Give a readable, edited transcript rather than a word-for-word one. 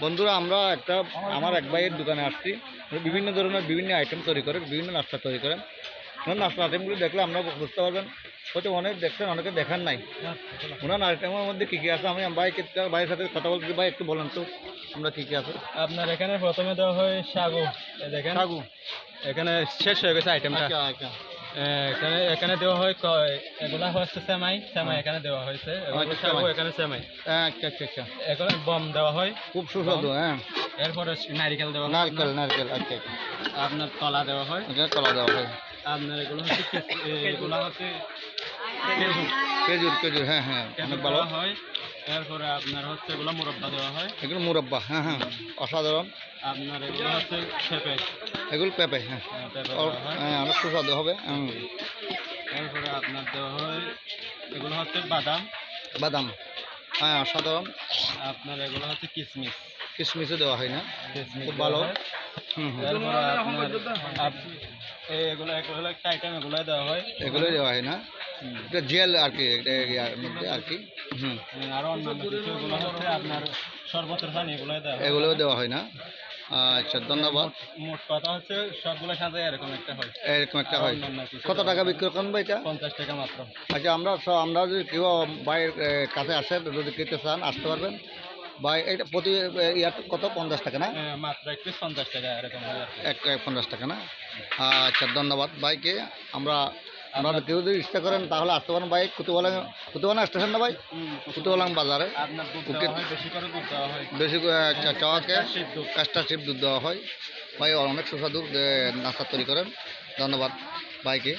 বন্ধুরা আমরা আমার এক ভাইয়ের দোকানে আসছি। বিভিন্ন ধরনের বিভিন্ন আইটেম তৈরি করে, বিভিন্ন নাস্তা তৈরি করেন। নাস্তা আইটেমগুলি দেখলে আমরা বুঝতে পারবেন, হয়তো অনেক দেখছেন, অনেকে দেখার নাই। ওনার আইটেমের মধ্যে কী কী আছে আমি ভাইয়ের সাথে কথা বলছি। ভাই একটু বলেন তো আমরা কী কী আছে। আপনার এখানে প্রথমে দেওয়া হয় সাগু। দেখেন সাগু এখানে শেষ হয়ে গেছে আইটেমটা। এখানে দেওয়া হয় এগুলা হচ্ছে সেমাই এখানে দেওয়া হয়েছে, সাগু এখানে সেমাই। আচ্ছা আচ্ছা আচ্ছা, এখানে বম দেওয়া হয়, খুব সুস্বাদু। হ্যাঁ, এরপরে নারিকেল দেওয়া হয়, নারকেল। আচ্ছা আচ্ছা, আপনার কলা দেওয়া হয়, কলা দেওয়া হয়, আপনার এগুলো হচ্ছে খেজুর। হ্যাঁ হ্যাঁ, অনেক ভালো হয়। এরপরে আপনার হচ্ছে এগুলো মুরব্বা দেওয়া হয়, এগুলো মুরব্বা। হ্যাঁ হ্যাঁ, অসাধারণ। আপনার এগুলো হচ্ছে পেঁপে, এগুলো পেঁপে। হ্যাঁ হ্যাঁ, অনেক সুস্বাদু হবে। এরপরে আপনার দেওয়া হয় এগুলো হচ্ছে বাদাম। হ্যাঁ, অসাধারণ। আপনার এগুলো হচ্ছে কিশমিশও দেওয়া হয় না, খুব ভালো। এরপরে আপনার এগুলো একটা আইটেম এগুলোই দেওয়া হয়, এগুলোই দেওয়া হয় না, এটা জেল আর কি, মধ্যে আর কি। আরো অন্যান্য কিছু এগুলো হচ্ছে আপনার শরবতের পানি এগুলোও দেওয়া হয় না। আচ্ছা, ধন্যবাদ। মোট কথা হচ্ছে সবগুলোর সাথে এরকম একটা হয়। কত টাকা বিক্রি করেন ভাই এটা? 50 টাকা মাত্র। আচ্ছা, আমরা যদি কেউ ভাইয়ের কাছে আসে, যদি কিনতে চান আসতে পারবেন। ভাই এটা প্রতি ইয়ার কত? 50 টাকা না? মাত্র 50 টাকা এরকম হয়। 50 টাকা না? আচ্ছা, ধন্যবাদ ভাইকে। আমরা কেউ যদি ইচ্ছা করেন তাহলে আসতে পারেন ভাই। কুতুবালাং স্টেশন না ভাই? কুতুবালাং বাজারে বেশি চাওয়াকে কাস্টা শিপ দুধ দেওয়া হয়। ভাই অনেক সুস্বাদু নাস্তা তৈরি করেন। ধন্যবাদ ভাইকে।